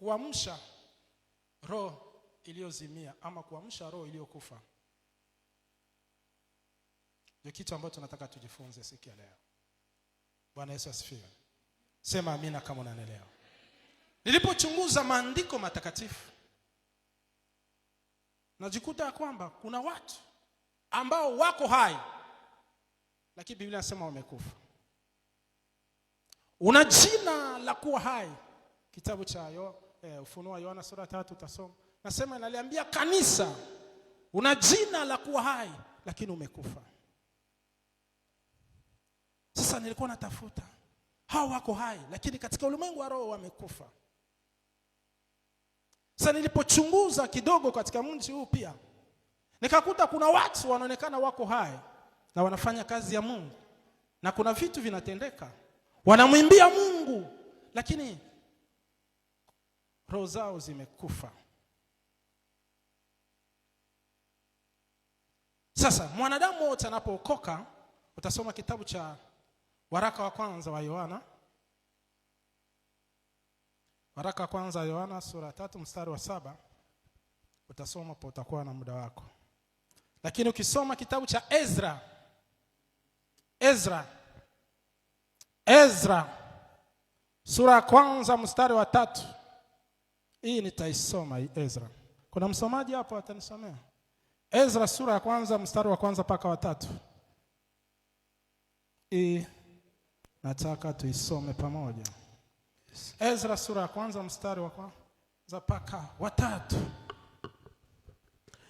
kuamsha roho iliyozimia ama kuamsha roho iliyokufa. Ndio kitu ambacho tunataka tujifunze siku ya leo. Bwana Yesu asifiwe. Sema amina kama unanielewa. Nilipochunguza maandiko matakatifu, najikuta kwamba kuna watu ambao wako hai lakini Biblia inasema wamekufa. Una jina la kuwa hai. Kitabu cha Ufunuo wa Yohana sura 3 utasoma. Nasema inaliambia kanisa, una jina la kuwa hai lakini umekufa. Sasa nilikuwa natafuta hao wako hai lakini katika ulimwengu wa roho wamekufa. Sasa nilipochunguza kidogo katika mji huu pia, nikakuta kuna watu wanaonekana wako hai na wanafanya kazi ya Mungu na kuna vitu vinatendeka, wanamwimbia Mungu lakini roho zao zimekufa. Sasa mwanadamu wote anapookoka, utasoma kitabu cha waraka wa kwanza wa Yohana. Waraka wa kwanza wa Yohana sura 3 mstari wa 7. Utasoma po, utakuwa na muda wako. Lakini ukisoma kitabu cha Ezra sura ya kwanza mstari wa 3. Hii nitaisoma hii Ezra. Kuna msomaji hapo atanisomea? Ezra sura ya kwanza mstari wa kwanza mpaka wa 3. Hii nataka tuisome pamoja. Ezra sura ya kwanza mstari wa kwanza mpaka wa 3.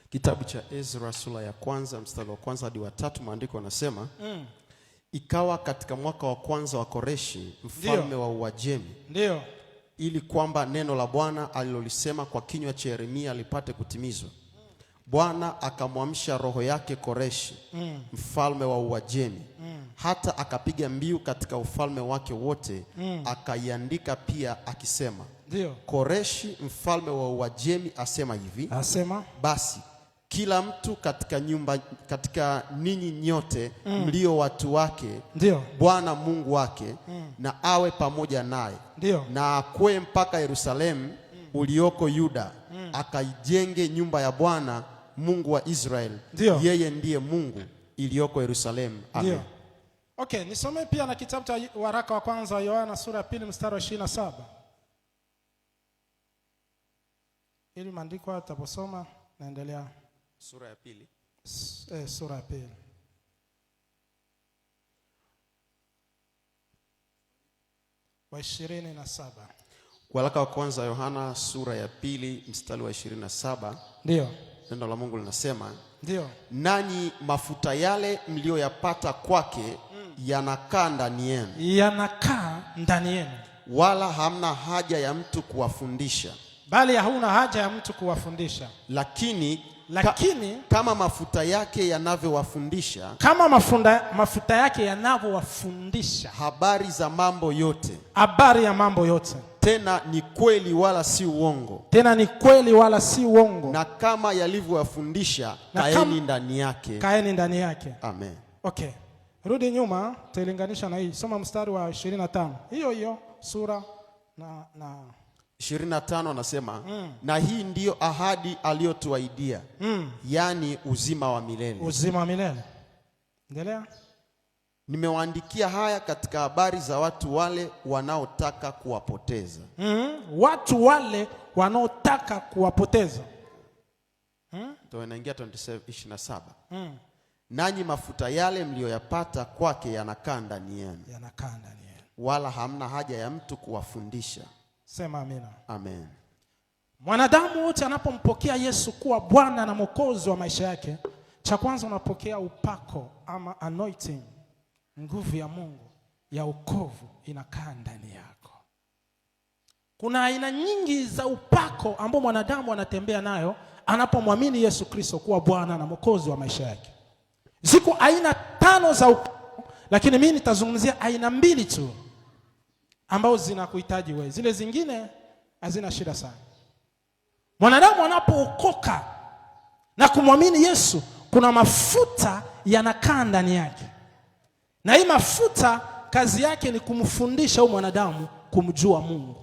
Kitabu cha Ezra sura ya kwanza mstari wa kwanza hadi wa 3, maandiko yanasema ikawa katika mwaka wa kwanza wa Koreshi mfalme wa Uajemi, ndio, ili kwamba neno la Bwana alilolisema kwa kinywa cha Yeremia lipate kutimizwa, Bwana akamwamsha roho yake Koreshi mfalme wa Uajemi, hata akapiga mbiu katika ufalme wake wote, akaiandika pia akisema, ndio, Koreshi mfalme wa Uajemi asema hivi, asema, basi kila mtu katika ninyi nyote mlio watu wake, ndio, Bwana Mungu wake na awe pamoja naye, ndio, na akwe mpaka Yerusalemu ulioko Yuda, akaijenge nyumba ya Bwana Mungu wa Israeli, yeye ndiye Mungu, iliyoko Yerusalemu. Amen. Ndio. Okay, nisome pia na kitabu cha waraka wa kwanza wa Yohana sura ya 2 mstari wa 27. Ili maandiko ataposoma naendelea. Sura ya 2. Sura ya 2. Wa 27. Waraka wa kwanza Yohana sura ya 2 mstari wa 27. Ndio. Neno la Mungu linasema, ndio, nanyi mafuta yale mlioyapata kwake yanakaa ndani yenu. Yanakaa ndani yenu. Wala hamna haja ya mtu kuwafundisha. Bali hauna haja ya mtu kuwafundisha. Lakini kama mafuta yake yanavyowafundisha, kama mafuta yake yanavyowafundisha habari za mambo yote, habari ya mambo yote, tena ni kweli wala si uongo, tena ni kweli wala si uongo, na kama yalivyowafundisha, kaeni ndani yake. Kaeni ndani yake. Amen. Okay. Rudi nyuma, tulinganisha na hii. Soma mstari wa 25. Hiyo sura na 25 anasema, na hii ndiyo ahadi aliyotuahidia, yani uzima wa milele. Uzima wa milele. Endelea. Nimewaandikia haya katika habari za watu wale wanaotaka kuwapoteza. Watu wale wanaotaka kuwapoteza. Ndio inaingia 27. Nanyi mafuta yale mlioyapata kwake yanakaa ndani yenu. Yanakaa ndani yenu. Wala hamna haja ya mtu kuwafundisha. Sema amina. Amen. Mwanadamu wote anapompokea Yesu kuwa Bwana na Mwokozi wa maisha yake, cha kwanza unapokea upako ama anointing. Nguvu ya Mungu ya wokovu inakaa ndani yako. Kuna aina nyingi za upako ambao mwanadamu anatembea nayo anapomwamini Yesu Kristo kuwa Bwana na Mwokozi wa maisha yake. Ziko aina 5 za upako, lakini mimi nitazungumzia aina 2 tu ambao zinakuhitaji wewe. Zile zingine hazina shida sana. Mwanadamu anapookoka na kumwamini Yesu, kuna mafuta yanakaa ndani yake. Na hii mafuta kazi yake ni kumfundisha huyu mwanadamu kumjua Mungu.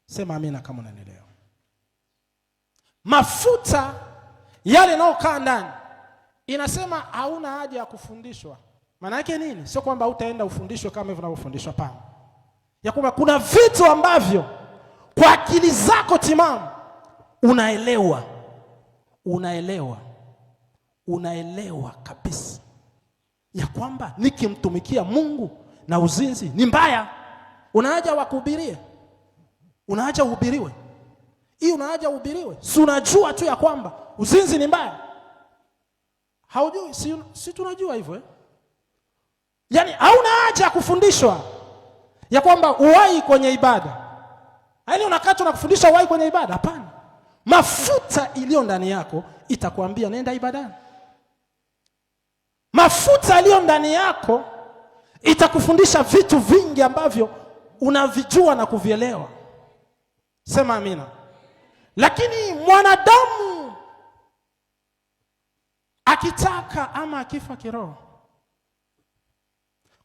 Sema amina kama unanielewa. Mafuta yale yanayokaa ndani, inasema hauna haja ya kufundishwa. Maana yake nini? Sio kwamba utaenda ufundishwe kama hivyo unavyofundishwa, hapana. Ya kwamba kuna vitu ambavyo kwa akili zako timamu unaelewa kabisa ya kwamba nikimtumikia Mungu na uzinzi ni mbaya. Unaaja wakuhubirie? Unaaja uhubiriwe? Hii unaaja uhubiriwe? Si unajua tu ya kwamba uzinzi ni mbaya? Haujui? Si tunajua hivyo eh? Yaani hauna haja ya kufundishwa ya kwamba uwai kwenye ibada. Yaani unakata na kufundisha uwai kwenye ibada? Hapana. Mafuta iliyo ndani yako itakwambia nenda ibadani. Mafuta iliyo ndani yako itakufundisha vitu vingi ambavyo unavijua na kuvielewa. Sema amina. Lakini mwanadamu akitaka ama akifa kiroho,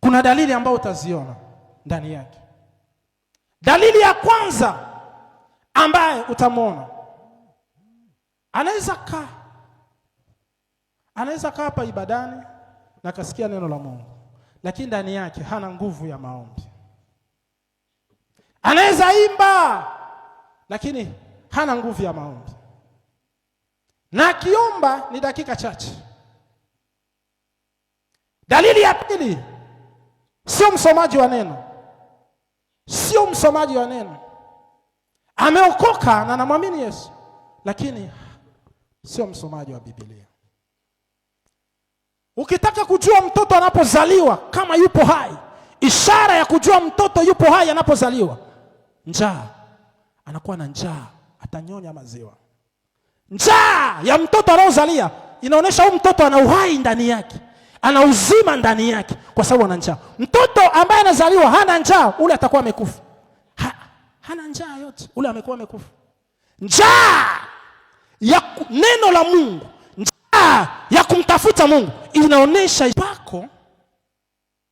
kuna dalili ambayo utaziona ndani yake. Dalili ya kwanza ambaye utamwona, anaweza kaa hapa ibadani na kasikia neno la Mungu, lakini ndani yake hana nguvu ya maombi. Anaweza imba lakini hana nguvu ya maombi, na akiomba ni dakika chache. Dalili ya pili, sio msomaji wa neno. Ameokoka na anamwamini Yesu, lakini sio msomaji wa Biblia. Ukitaka kujua mtoto anapozaliwa kama yupo hai, ishara ya kujua mtoto yupo hai anapozaliwa, njaa. Anakuwa na njaa, atanyonya maziwa. Njaa ya mtoto anaozalia inaonyesha huyu mtoto ana uhai ndani yake, ana uzima ndani yake, kwa sababu ana njaa. Mtoto ambaye anazaliwa hana njaa, ule atakuwa amekufa. Hana njaa yote, ule amekuwa amekufa. Njaa ya neno la Mungu, njaa ya kumtafuta Mungu inaonyesha pako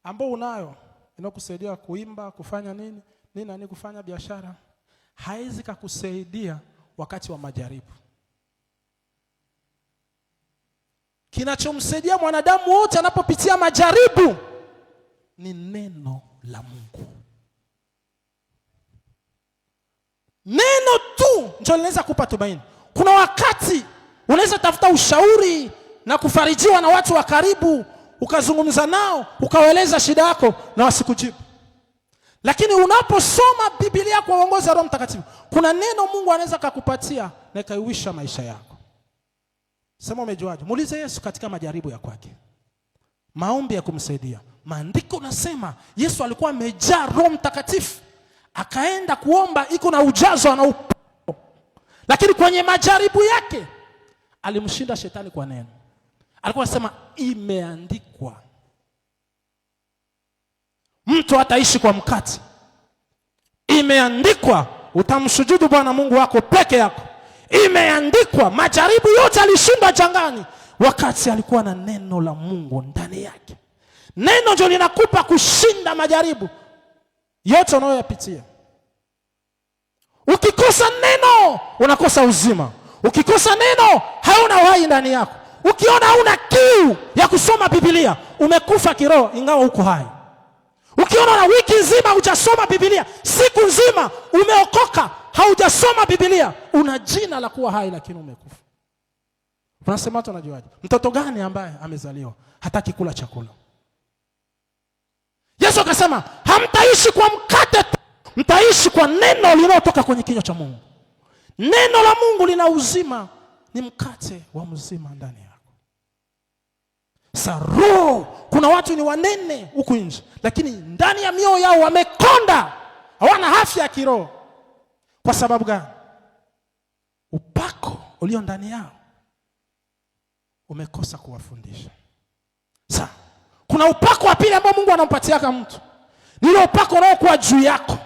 ambao unayo, inakusaidia kuimba, kufanya nini kufanya biashara. Haizi kukusaidia wakati wa majaribu. Kinachomsaidia mwanadamu wote anapopitia majaribu ni neno la Mungu. Neno tu ndio linaweza kukupa tumaini. Kuna wakati unaweza tafuta ushauri na kufarijiwa na watu wa karibu, ukazungumza nao, ukawaeleza shida yako na wasikujibu. Lakini unaposoma Biblia kwa uongozi wa Roho Mtakatifu, kuna neno Mungu anaweza kukupatia na ikaiwisha maisha yako. Sema umejuaje? Muulize Yesu katika majaribu ya kwake. Maombi ya kumsaidia. Maandiko nasema Yesu alikuwa amejaa Roho Mtakatifu, akaenda kuomba, iko na ujazo na upako. Lakini kwenye majaribu yake alimshinda shetani kwa neno. Alikuwa anasema imeandikwa. Mtu hataishi kwa mkate. Imeandikwa utamsujudu Bwana Mungu wako peke yako. Imeandikwa. Majaribu yote alishinda jangani wakati alikuwa na neno la Mungu ndani yake. Neno ndio linakupa kushinda majaribu yote unayoyapitia. Ukikosa neno unakosa uzima. Ukikosa neno hauna uhai ndani yako. Ukiona hauna kiu ya kusoma Biblia, umekufa kiroho ingawa uko hai. Ukiona na wiki nzima hujasoma Biblia, siku nzima umeokoka, haujasoma Biblia, una jina la kuwa hai lakini umekufa. Unasema watu wanajuaje? Mtoto gani ambaye amezaliwa hataki kula chakula? Yesu akasema hamtaishi kwa mkate tu, mtaishi kwa neno linalotoka kwenye kinywa cha Mungu. Neno la Mungu lina uzima, ni mkate wa mzima ndani yako. Roho, kuna watu ni wanene huku nje, lakini ndani ya mioyo yao wamekonda, hawana afya ya kiroho. Kwa sababu gani? Upako ulio ndani yao umekosa kuwafundisha. Kuna upako wa pili ambao Mungu anampatia kama mtu. Ni upako unaokuwa juu yako.